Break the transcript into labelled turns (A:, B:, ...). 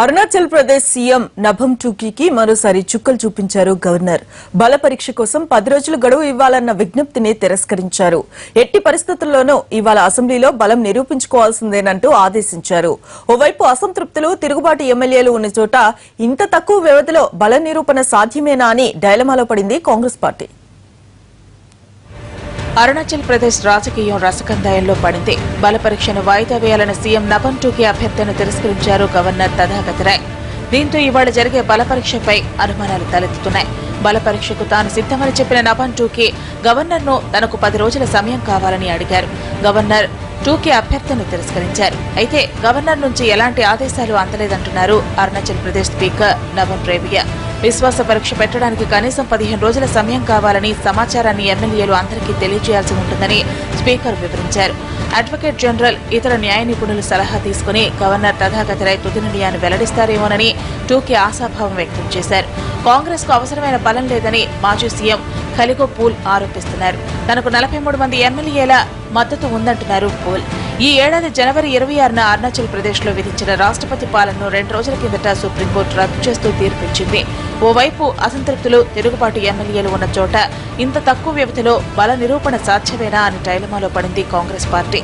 A: Arunachal Pradesh CM నభం టూకీకి మరోసారి చుక్కలు చూపించారు గవర్నర్. బల పరీక్ష కోసం 10 రోజులు గడువు ఇవ్వాలన్న విజ్ఞప్తిని తిరస్కరించారు. ఎట్టి పరిస్థితుల్లోనూ ఇవాళ అసెంబ్లీలో బలం నిరూపించుకోవాల్సిందేనంటూ ఆదేశించారు. ఓవైపు అసంతృప్తులు, తిరుగుబాటు ఎమ్మెల్యేలు ఉన్న చోట ఇంత తక్కువ వ్యవధిలో బల నిరూపణ సాధ్యమేనా అని డైలమాలో పడింది కాంగ్రెస్ పార్టీ.
B: అరుణాచల్ ప్రదేశ్ రాజకీయం రసకందాయంలో పడింది. బల పరీక్షను వాయిదా వేయాలని సీఎం నభం టూకీ అభ్యర్థనను తిరస్కరించారు గవర్నర్ తథాగత రాయ్. దీంతో ఇవాళ జరిగే బల పరీక్షపై అనుమానాలు తలెత్తుతున్నాయి. బల పరీక్షకు తాను సిద్ధమని చెప్పిన నభం టూకీ గవర్నర్ను తనకు 10 రోజుల సమయం కావాలని అడిగారు. గవర్నర్ టూకీ అభ్యర్థనను తిరస్కరించారు. అయితే గవర్నర్ నుంచి ఎలాంటి ఆదేశాలు అందలేదంటున్నారు అరుణాచల్ ప్రదేశ్ స్పీకర్ నవన్ రేబియా. విశ్వాస పరీక్ష పెట్టడానికి కనీసం 15 రోజుల సమయం కావాలని సమాచారాన్ని ఎమ్మెల్యేలు అందరికీ తెలియజేయాల్సి ఉంటుందని స్పీకర్ వివరించారు. అడ్వకేట్ జనరల్, ఇతర న్యాయ నిపుణుల సలహా తీసుకుని గవర్నర్ తథాగత రాయ్ తుది నిర్ణయాన్ని వెల్లడిస్తారేమోనని టూకీ ఆశాభావం వ్యక్తం చేశారు. కాంగ్రెస్ కు అవసరమైన బలం లేదని మాజీ సీఎం ఖలిగో పూల్ ఆరోపిస్తున్నారు. తనకు 43 మంది ఎమ్మెల్యేల మద్దతు ఉందంటున్నారు పూల్. ఈ ఏడాది జనవరి 26న అరుణాచల్ ప్రదేశ్ లో విధించిన రాష్ట్రపతి పాలనను 2 రోజుల కిందట సుప్రీంకోర్టు రద్దు చేస్తూ తీర్పిచ్చింది. ఓవైపు అసంతృప్తులు, తిరుగుబాటు ఎమ్మెల్యేలు ఉన్న చోట ఇంత తక్కువ వ్యవధిలో బల నిరూపణ సాధ్యమేనా అని డైలమాలో పడింది కాంగ్రెస్ పార్టీ.